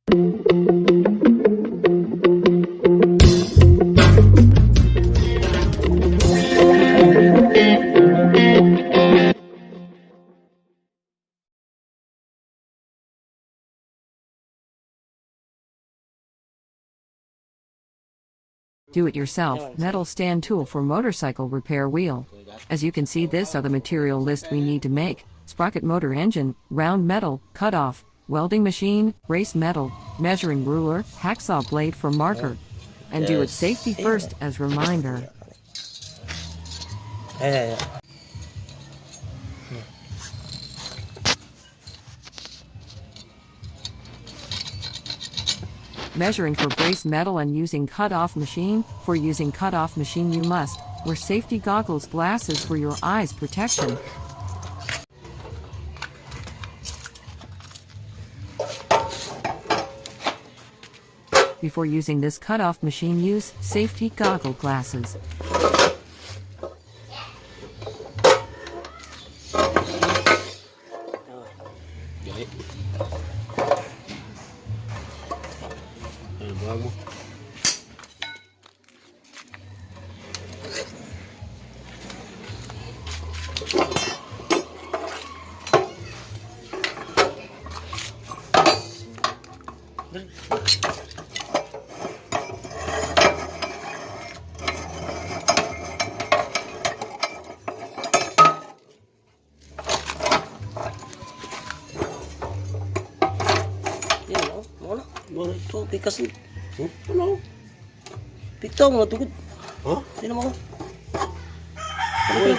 Do-it-yourself metal stand tool for motorcycle repair wheel. As you can see, this are the material list we need to make: sprocket motor engine, round metal, cut-off, welding machine, race metal, measuring ruler, hacksaw blade for marker. And do it safety first as reminder. Measuring for brace metal and using cut-off machine. For using cut-off machine you must wear safety goggles, glasses for your eyes protection. Before using this cut-off machine, use safety goggle glasses. Ito, tikas ni. Ano? Pitaw mo tugod. Ha? Hindi naman ako. Balik.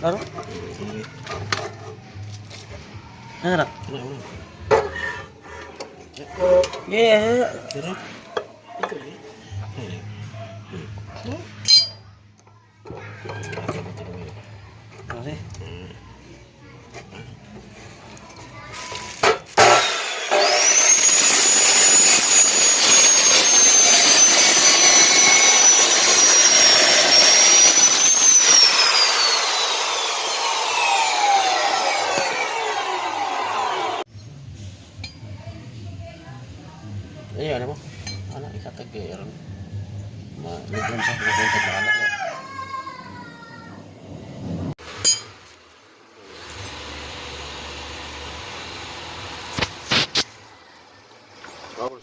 Laro? Ano? Yeah. Masih. Iya, ada mo. Anak ikatagayron. Ligyan sa anak ya.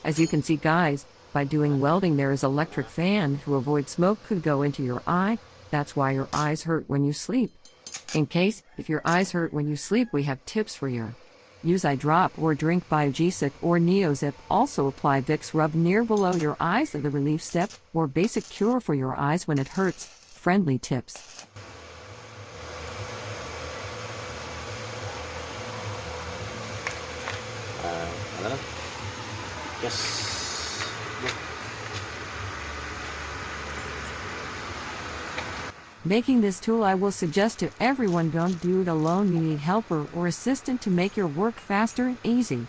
As you can see, guys, by doing welding there is electric fan to avoid smoke could go into your eye. That's why your eyes hurt when you sleep. In case if your eyes hurt when you sleep, we have tips for you. Use eye drop or drink Biogesic or Neozip. Also apply Vicks rub near below your eyes as the relief step or basic cure for your eyes when it hurts. Friendly tips. Yes. Making this tool I will suggest to everyone. Don't do it alone, you need helper or assistant to make your work faster and easy.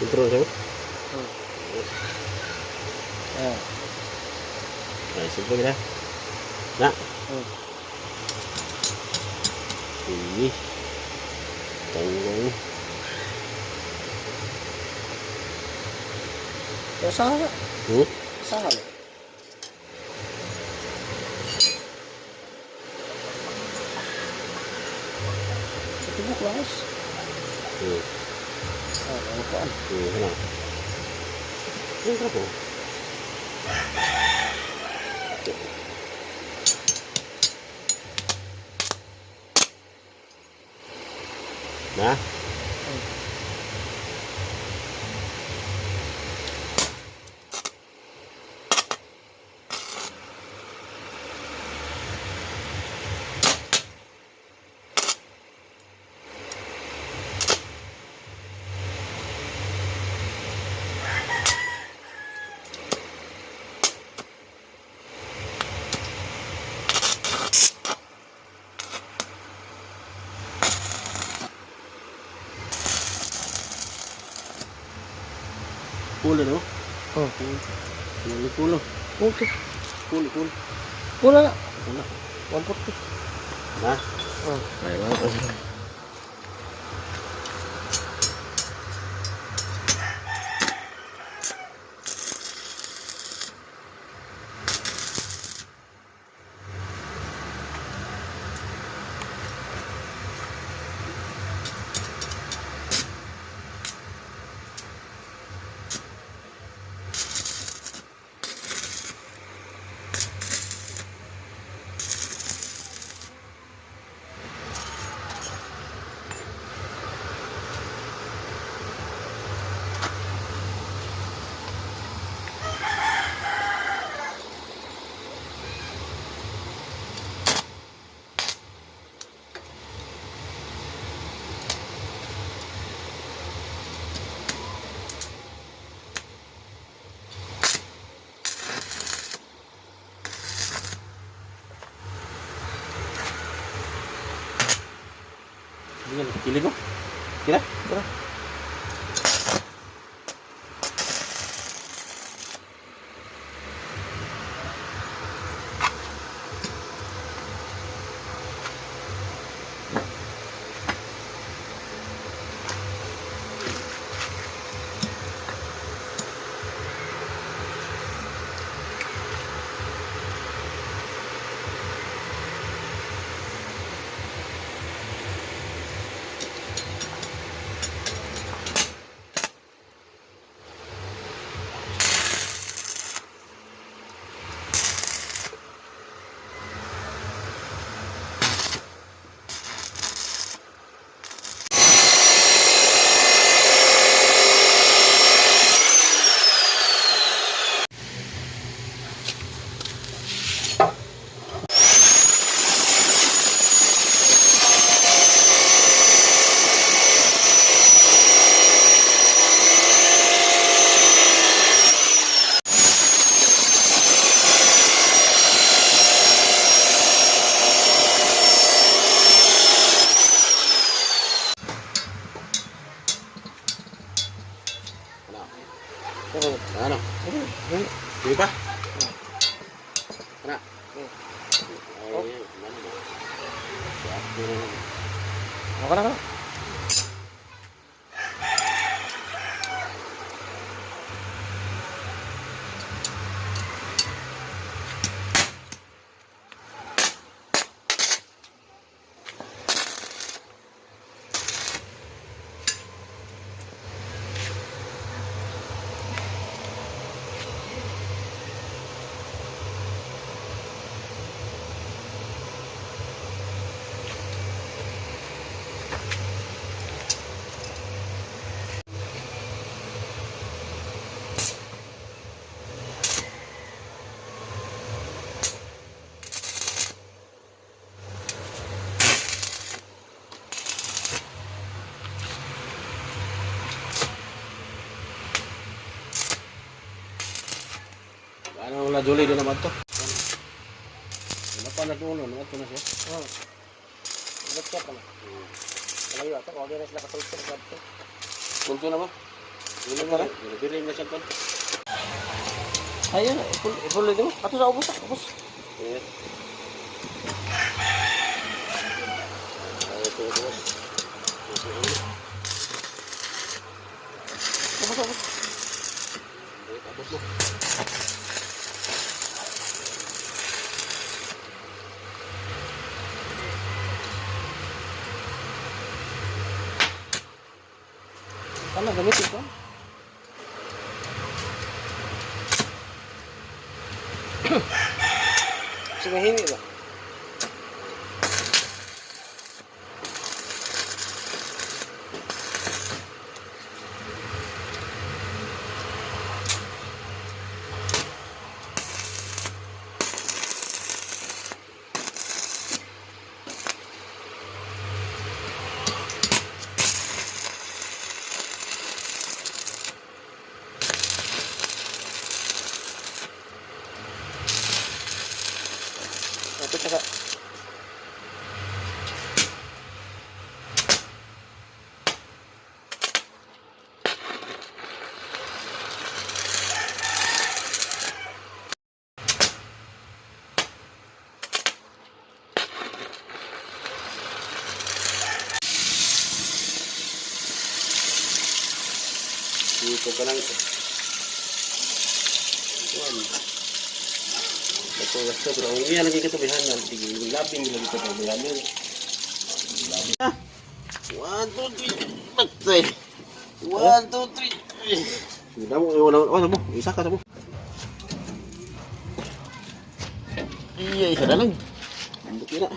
Control sa'yo? Ay, simple kita. Na? Ini. Tanggung. Usaha. Usaha. Tubuk laos. Ang kuan. Kenapa? Ini kenapa? Nah. Pulo, no? Oh, Pulo. okay. Pulo. Pula. Pulo. 140. Nah. Oh, Ay, wow. Ini pilih kok. Kira? Kira. Ano? Di ba? Ano? Oh. Ay, ano mo? Okay na ka. Julie din naman to. Kenapa na dulo? Naman to na siya. Ulit ka pa na. Malayo ato, okay na sila katulog sa to. Punto na ba? Dili na rin. Dili na siya to. Ayan, ipuloy din mo. Ato sa ubos, ubos. Ayan. Ito, ubos. Ubos, ubos. Ubos mo. Ano, gamitin ko? Sige, hingi ba? Ito saka. Dito ka lang. Yan. Ito gusto bro. Hindi yan lagi katubihan nan. Sige, labing lagi katubihan yan. Labing. 1, 2, 3. Patay. 1, 2, 3. Wala mo. Isa ka mo. Iya, isa na lang. Buti na.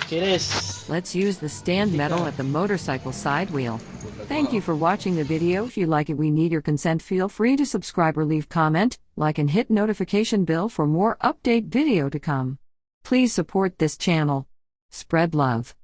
Cheers. Let's use the stand metal at the motorcycle side wheel. Thank you for watching the video. If you like it, we need your consent. Feel free to subscribe or leave comment, like and hit notification bell for more update video to come. Please support this channel. Spread love.